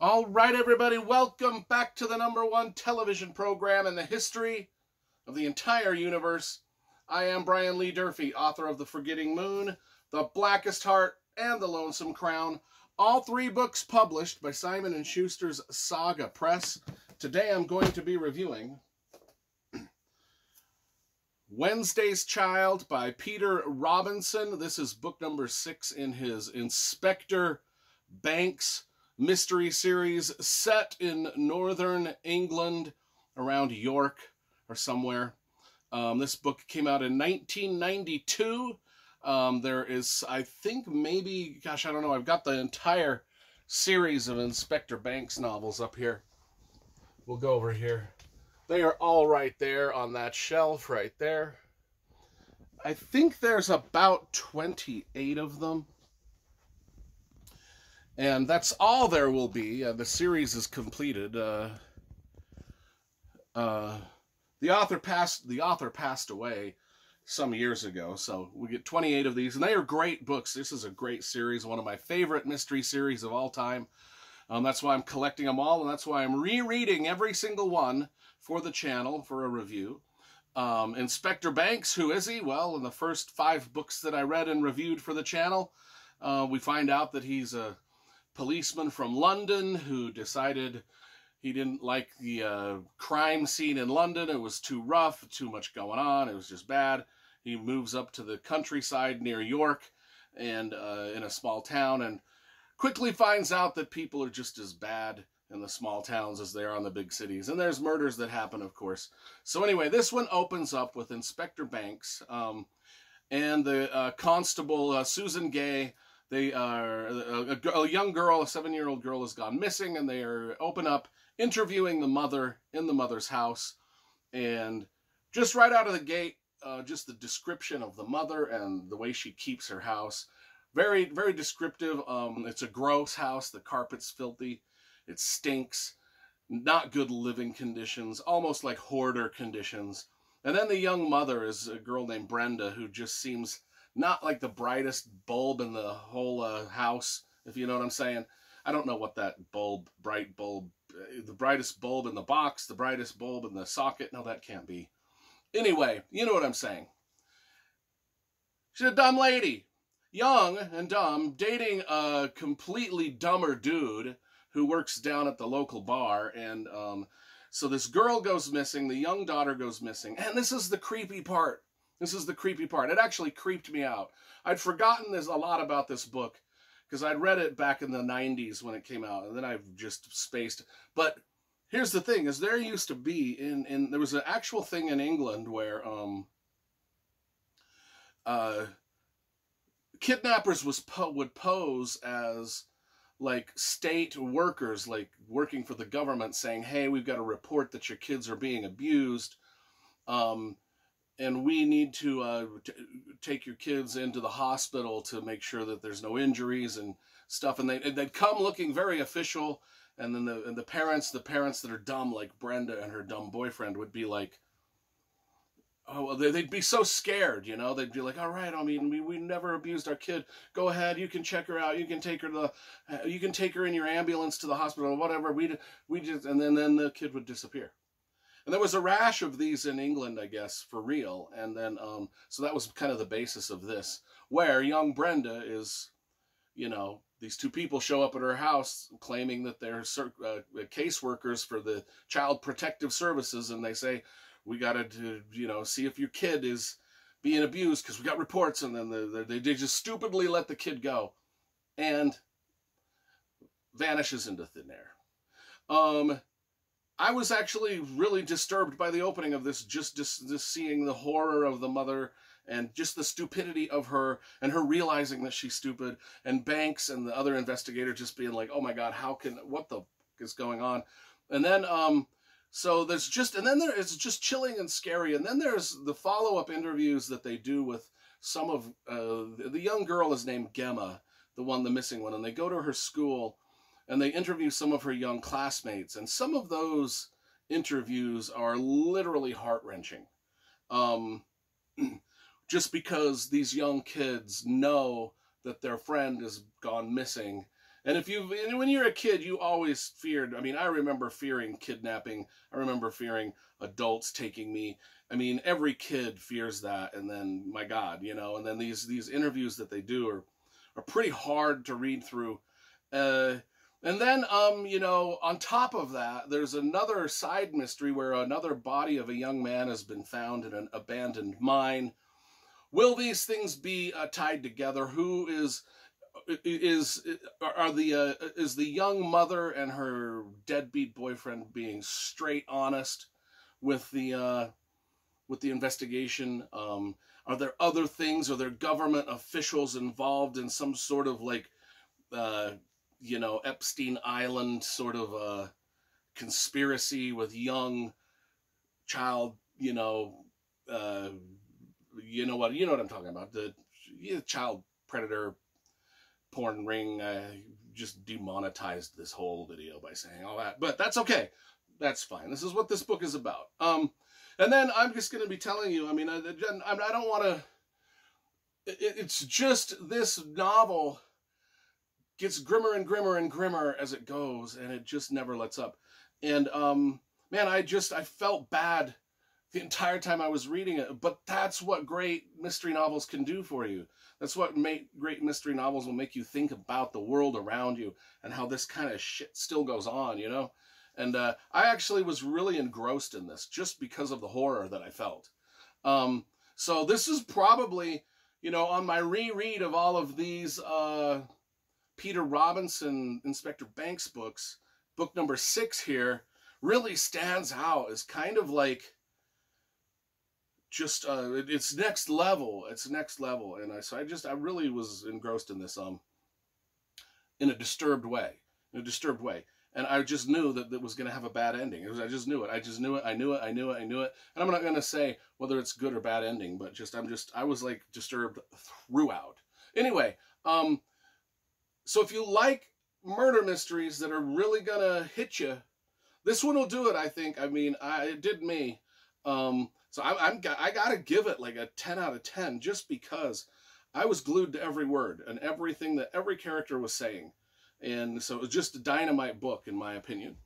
All right, everybody, welcome back to the #1 television program in the history of the entire universe. I am Brian Lee Durfee, author of The Forgetting Moon, The Blackest Heart, and The Lonesome Crown, all three books published by Simon & Schuster's Saga Press. Today I'm going to be reviewing Wednesday's Child by Peter Robinson. This is book number 6 in his Inspector Banks mystery series set in northern England around York or somewhere. This book came out in 1992. There is, I think, maybe, gosh, I don't know. I've got the entire series of Inspector Banks novels up here. We'll go over here. They are all right there on that shelf right there. I think there's about 28 of them. And that's all there will be. The series is completed. The author passed away some years ago, so we get 28 of these, and they are great books. This is a great series, one of my favorite mystery series of all time. That's why I'm collecting them all, and that's why I'm rereading every single one for the channel for a review. Inspector Banks, who is he? Well, in the first 5 books that I read and reviewed for the channel, we find out that he's a policeman from London who decided he didn't like the crime scene in London. It was too rough, too much going on. It was just bad. He moves up to the countryside near York and in a small town, and quickly finds out that people are just as bad in the small towns as they are in the big cities. And there's murders that happen, of course. So anyway, this one opens up with Inspector Banks and the constable, Susan Gay. They are a young girl, a 7-year-old girl, has gone missing, and they are open up interviewing the mother in the mother's house. And just right out of the gate, just the description of the mother and the way she keeps her house, very, very descriptive. It's a gross house. The carpet's filthy. It stinks. Not good living conditions, almost like hoarder conditions. And then the young mother is a girl named Brenda, who just seems not like the brightest bulb in the whole house, if you know what I'm saying. I don't know what that bright bulb, the brightest bulb in the box, the brightest bulb in the socket. No, that can't be. Anyway, you know what I'm saying. She's a dumb lady. Young and dumb, dating a completely dumber dude who works down at the local bar. And so this girl goes missing, the young daughter goes missing. And this is the creepy part. This is the creepy part. It actually creeped me out. I'd forgotten a lot about this book because I'd read it back in the 90s when it came out, and then I've just spaced. But here's the thing, is there used to be, there was an actual thing in England where kidnappers would pose as like state workers, like working for the government, saying, hey, we've got a report that your kids are being abused. And we need to take your kids into the hospital to make sure that there's no injuries and stuff. And they'd come looking very official. And then the parents that are dumb, like Brenda and her dumb boyfriend, would be like, oh, well, they'd be so scared, you know. They'd be like, all right, I mean, we never abused our kid. Go ahead, you can check her out. You can take her in your ambulance to the hospital or whatever. We just, and then the kid would disappear. And there was a rash of these in England, I guess, for real. And then, so that was kind of the basis of this, where young Brenda is, you know, these two people show up at her house claiming that they're caseworkers for the Child Protective Services, and they say, we got to, you know, see if your kid is being abused because we got reports, and then they just stupidly let the kid go and vanishes into thin air. I was actually really disturbed by the opening of this, just seeing the horror of the mother and just the stupidity of her and her realizing that she's stupid, and Banks and the other investigator just being like, oh my God, what the fuck is going on? And then, so there's just, and then it's just chilling and scary. And then there's the follow-up interviews that they do with some of, the young girl is named Gemma, the missing one, and they go to her school and they interview some of her young classmates, and some of those interviews are literally heart-wrenching. Just because these young kids know that their friend has gone missing, And when you're a kid, you always feared. I mean, I remember fearing kidnapping. I remember fearing adults taking me. I mean, every kid fears that. And then, my God, and then these interviews that they do are pretty hard to read through. And then, on top of that, there's another side mystery where another body of a young man has been found in an abandoned mine. Will these things be tied together? Who is the young mother and her deadbeat boyfriend being straight honest with the investigation? Are there other things? Are there government officials involved in some sort of Epstein Island sort of conspiracy with young child? You know what I'm talking about? The child predator porn ring. Just demonetized this whole video by saying all that, but that's okay. That's fine. This is what this book is about. And then I'm just going to be telling you, I mean, I don't want to, it's just this novel gets grimmer and grimmer and grimmer as it goes, and it just never lets up. And, man, I felt bad the entire time I was reading it, but that's what great mystery novels can do for you. That's what great mystery novels will make you think about the world around you and how this kind of shit still goes on, And I actually was really engrossed in this just because of the horror that I felt. So this is probably, on my reread of all of these Peter Robinson, Inspector Banks books, book number 6 here really stands out as kind of like just it's next level. It's next level, and I really was engrossed in this in a disturbed way, and I just knew that it was going to have a bad ending. I just knew it. I knew it. And I'm not going to say whether it's good or bad ending, but I was like disturbed throughout. Anyway, so if you like murder mysteries that are really gonna hit you, this one will do it. I think. I mean, it did me. So I gotta give it like a 10 out of 10 just because I was glued to every word and everything that every character was saying. And so it was just a dynamite book in my opinion.